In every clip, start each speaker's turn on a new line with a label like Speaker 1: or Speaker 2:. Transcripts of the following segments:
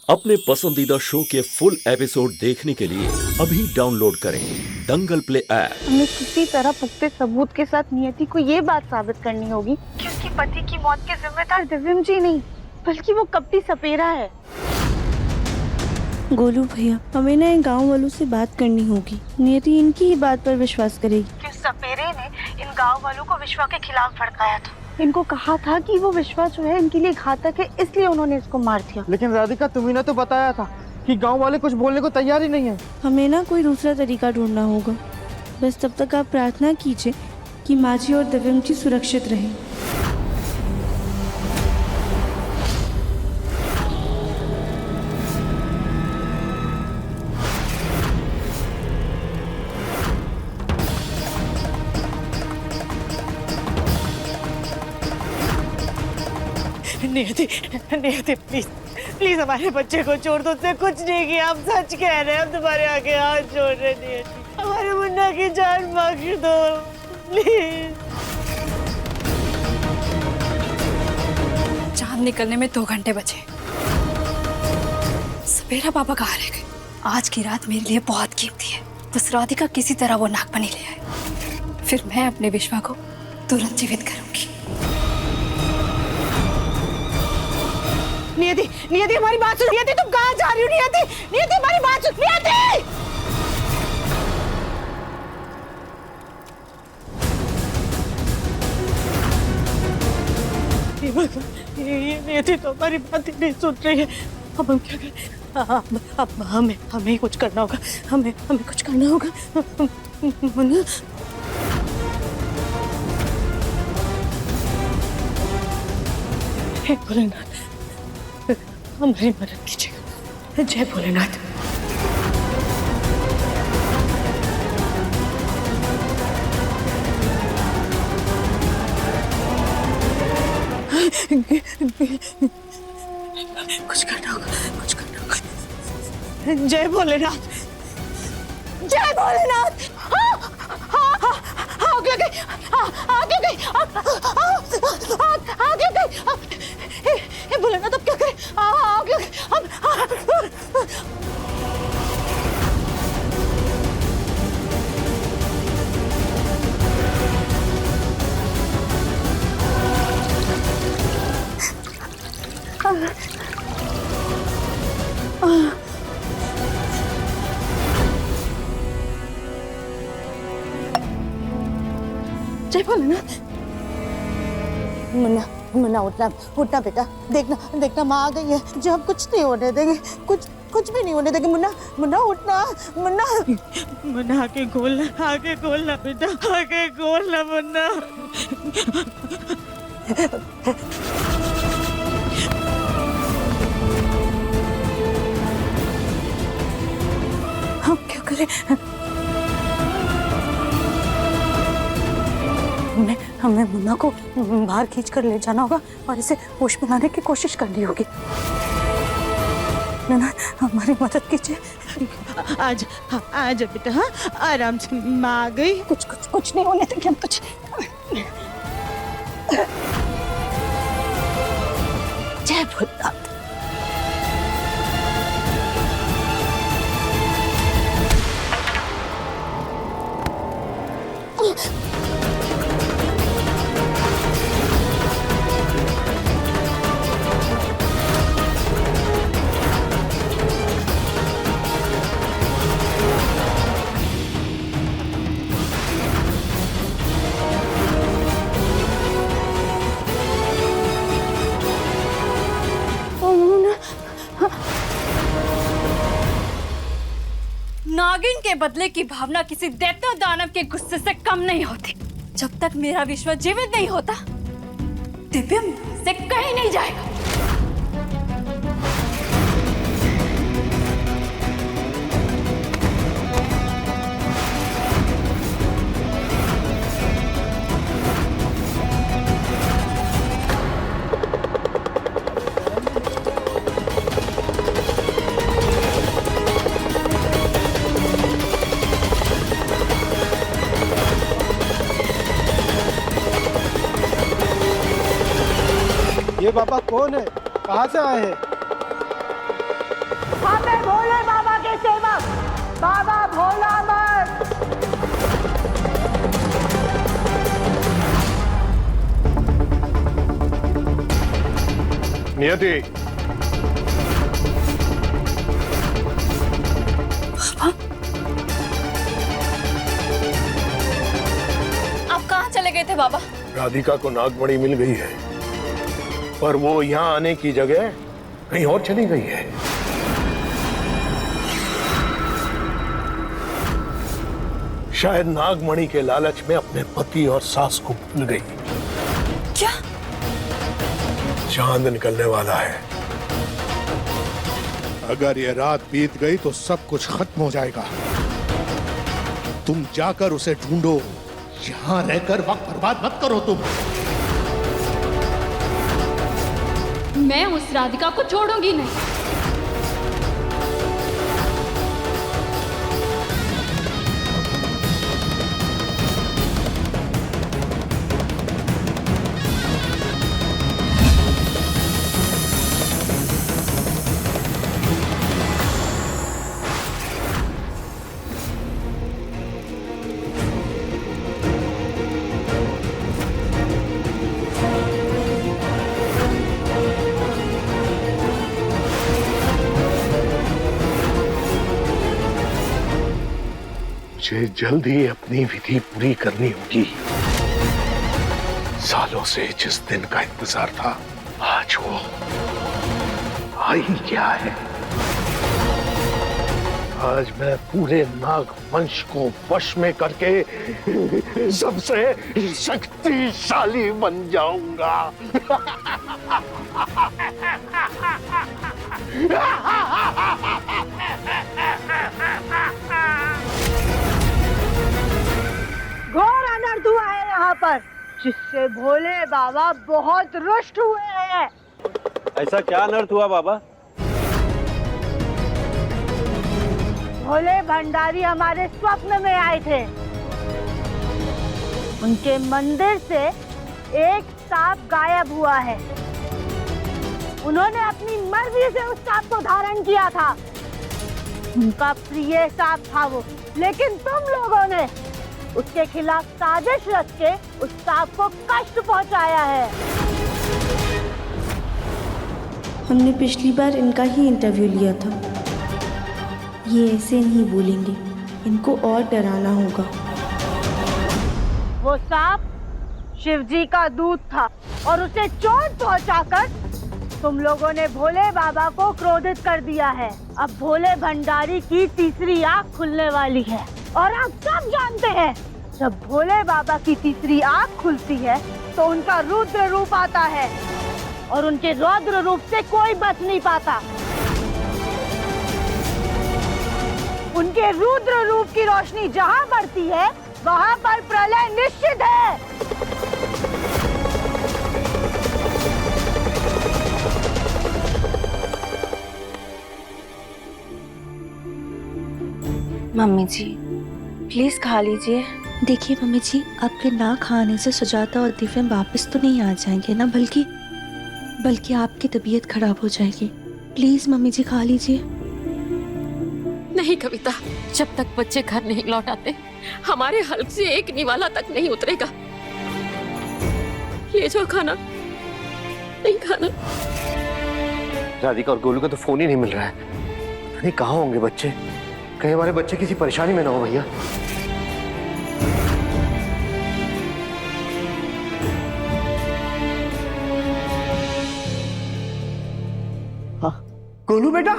Speaker 1: अपने पसंदीदा शो के फुल एपिसोड देखने के लिए अभी डाउनलोड करें दंगल प्ले ऐप।
Speaker 2: हमें किसी तरह पुख्ते सबूत के साथ नियति को ये बात साबित करनी होगी कि उसके पति की मौत के जिम्मेदार दिव्यम जी नहीं बल्कि वो कपटी सपेरा है।
Speaker 3: गोलू भैया, हमें ना इन गांव वालों से बात करनी होगी। नियति इनकी ही बात पर विश्वास करेगी
Speaker 2: कि सपेरे ने इन गांव वालों को विश्वा के खिलाफ भड़काया था। इनको कहा था कि वो विश्वा जो है इनके लिए घातक है, इसलिए उन्होंने इसको मार दिया।
Speaker 4: लेकिन राधिका, तुम्ही ने तो बताया था कि गांव वाले कुछ बोलने को तैयार ही नहीं है।
Speaker 3: हमें ना कोई दूसरा तरीका ढूंढना होगा। बस तब तक आप प्रार्थना कीजिए कि माझी और दिव्यम जी सुरक्षित रहें।
Speaker 5: नियति, नियति प्लीज प्लीज हमारे बच्चे को छोड़ दो। उसने कुछ नहीं किया, हम सच कह रहे हैं। हम तुम्हारे आगे हाथ जोड़ रहे हैं नियति, हमारे मुन्ना की जान बख्श दो प्लीज।
Speaker 6: चांद निकलने में 2 घंटे बचे। सपेरा पापा कहाँ रह गए? आज की रात मेरे लिए बहुत कीमती है। बस राधिका किसी तरह वो नागपनी ले आए, फिर मैं अपने विश्वा को तुरंत जीवित करूंगी।
Speaker 5: नियति, नियति हमारी बात सुन। नियति तुम कहाँ जा रही हो? नियति, नियति हमारी बात सुन। नियति, ये नियति तो हमारी बात ही नहीं सुन रही है। अब हम क्या करें? अब हमें कुछ करना होगा। हमें कुछ करना होगा। मुन्ना, हे भोलेनाथ, हमारी मदद कीजिएगा। जय भोलेनाथ। कुछ करना होगा, कुछ करना होगा। जय भोलेनाथ, जय भोलेनाथ। आग लग गई, आग लग गई, आग लग गई। हे भोलेनाथ, अब क्या करें? आग लग गई। जय भोलेनाथ। मुन्ना, मुन्ना उठना, उठना बेटा। देखना, देखना माँ आ गई है। जो हम कुछ नहीं होने देंगे, कुछ भी नहीं होने देंगे। मुन्ना, मुन्ना उठना। मुन्ना, मुन्ना आके खोलना बेटा, आके खोलना मुन्ना। हम क्या करें? हमें मुन्ना को बाहर खींच कर ले जाना होगा और इसे होश में लाने की कोशिश करनी होगी। मुन्ना, हमारी मदद कीजिए। आज बेटा, हाँ आराम से। माँ आ गई। कुछ नहीं होने देंगे हम। कुछ जय भोलेनाथ।
Speaker 6: नागिन के बदले की भावना किसी दैत्य दानव के गुस्से से कम नहीं होती। जब तक मेरा विश्व जीवित नहीं होता, दिव्यम से कहीं नहीं जाएगा।
Speaker 4: ये बाबा कौन है? कहाँ से आए हैं?
Speaker 5: बाबा भोला मत।
Speaker 7: नियति,
Speaker 6: आप कहाँ चले गए थे बाबा?
Speaker 7: राधिका को नागमणि मिल गई है, पर वो यहाँ आने की जगह कहीं और चली गई है। शायद नागमणि के लालच में अपने पति और सास को भूल गई।
Speaker 6: क्या?
Speaker 7: चांद निकलने वाला है।
Speaker 8: अगर ये रात बीत गई तो सब कुछ खत्म हो जाएगा। तुम जाकर उसे ढूंढो, यहां रहकर वक्त बर्बाद मत करो तुम।
Speaker 6: मैं उस राधिका को छोड़ूंगी नहीं।
Speaker 7: मुझे जल्द ही अपनी विधि पूरी करनी होगी। सालों से जिस दिन का इंतजार था, आज वो आ ही गया है। आज मैं पूरे नाग वंश को वश में करके सबसे शक्तिशाली बन जाऊंगा।
Speaker 5: घोर अनर्थ हुआ है यहाँ पर, जिससे भोले बाबा बहुत रुष्ट हुए हैं।
Speaker 4: ऐसा क्या अनर्थ हुआ बाबा?
Speaker 5: भोले भंडारी हमारे स्वप्न में आए थे। उनके मंदिर से एक सांप गायब हुआ है। उन्होंने अपनी मर्जी से उस सांप को धारण किया था। उनका प्रिय सांप था वो, लेकिन तुम लोगों ने उसके खिलाफ साजिश रच के उस सांप को कष्ट पहुंचाया है।
Speaker 3: हमने पिछली बार इनका ही इंटरव्यू लिया था। ये ऐसे नहीं बोलेंगे, इनको और डराना होगा।
Speaker 5: वो सांप शिवजी का दूत था और उसे चोट पहुंचाकर तुम लोगों ने भोले बाबा को क्रोधित कर दिया है। अब भोले भंडारी की तीसरी आंख खुलने वाली है और आप सब जानते हैं, जब भोले बाबा की तीसरी आंख खुलती है तो उनका रुद्र रूप आता है और उनके रौद्र रूप से कोई बच नहीं पाता। उनके रुद्र रूप की रोशनी जहां बढ़ती है, वहां पर प्रलय निश्चित है।
Speaker 9: मम्मी जी प्लीज खा लीजिए।
Speaker 10: देखिए मम्मी जी, आपके ना खाने से सुजाता और दिव्यम वापस तो नहीं आ जाएंगे ना, बल्कि आपकी तबीयत खराब हो जाएगी। प्लीज मम्मी जी खा लीजिए।
Speaker 9: नहीं कविता, जब तक बच्चे घर नहीं लौट आते हमारे हल्क से एक निवाला तक नहीं उतरेगा। ले जाओ खाना। नहीं खाना।
Speaker 11: राधिका और गोलू का तो फोन ही नहीं मिल रहा है। नहीं कहाँ होंगे बच्चे? कहीं हमारे बच्चे किसी परेशानी में ना हो भैया।
Speaker 4: हाँ, गोलू बेटा,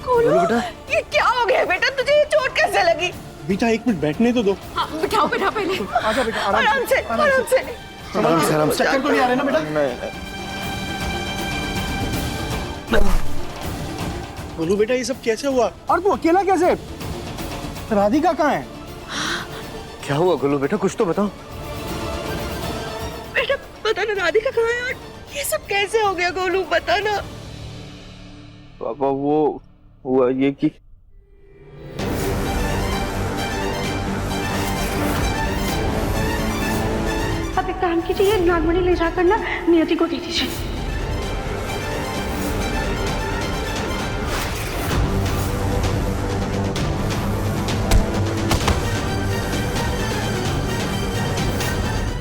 Speaker 11: गोलू बेटा,
Speaker 5: ये क्या हो गया बेटा? तुझे ये चोट कैसे लगी?
Speaker 4: बेटा एक मिनट बैठने तो दो।
Speaker 9: हाँ, बिठाओ बेटा पहले।
Speaker 4: आजा बेटा, आराम
Speaker 5: आराम से, आराम से।
Speaker 11: आराम से।
Speaker 4: चक्कर तो नहीं आ रहे ना बेटा? गोलू बेटा, ये सब कैसे हुआ? और तू अकेला कैसे? राधिका कहाँ है?
Speaker 11: क्या हुआ गोलू बेटा, कुछ तो बताओ।
Speaker 5: बेटा पता ना राधिका कहाँ है और ये सब कैसे हो गया? गोलू बता ना।
Speaker 4: पापा वो हुआ ये कि
Speaker 2: कीजिए, ये नागमणि ले जाकर ना नियति को दे दीजिए।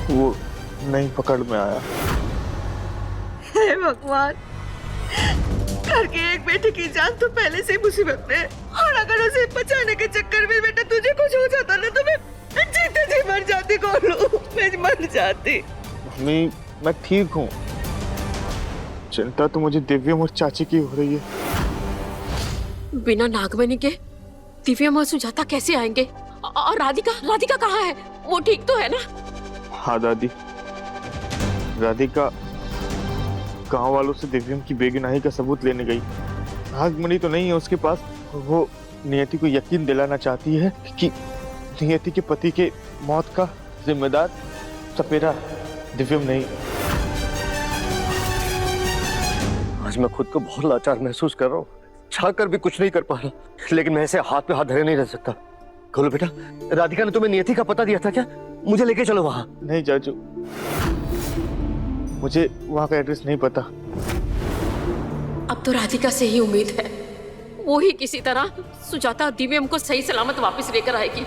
Speaker 12: वो नहीं पकड़ में आया।
Speaker 5: हे भगवान, घर के एक बेटे की जान तो पहले से मुसीबत में, और अगर उसे बचाने के चक्कर में बेटा तुझे कुछ हो जाता ना तो मैं जीते जी मर जाती गोलू, मैं मर जाती।
Speaker 12: मम्मी मैं ठीक हूँ, चिंता तो मुझे दिव्यम और चाची की हो रही है।
Speaker 9: बिना नागमणि के दिव्यम और सुजाता कैसे आएंगे? और राधिका कहाँ है? वो ठीक तो है ना?
Speaker 12: हाँ दादी, राधिका गांव वालों से दिव्यम की बेगुनाही का सबूत लेने गई। नागमणि तो नहीं है उसके पास। वो नियति को यकीन दिलाना चाहती है कि नियति के पति के मौत का जिम्मेदार सपेरा दिव्यम नहीं।
Speaker 11: आज मैं खुद को बहुत लाचार महसूस कर रहा हूँ, चाहकर भी कुछ नहीं कर पा रहा, लेकिन मैं ऐसे हाथ पे हाथ धरे नहीं रह सकता। गोलू बेटा, राधिका ने तुम्हें नियति का पता दिया था क्या? मुझे लेके चलो वहां।
Speaker 12: नहीं चाचू, मुझे वहां का एड्रेस नहीं पता।
Speaker 9: अब तो राधिका से ही उम्मीद है, वो ही किसी तरह सुजाता और दिव्यम को सही सलामत वापस लेकर आएगी।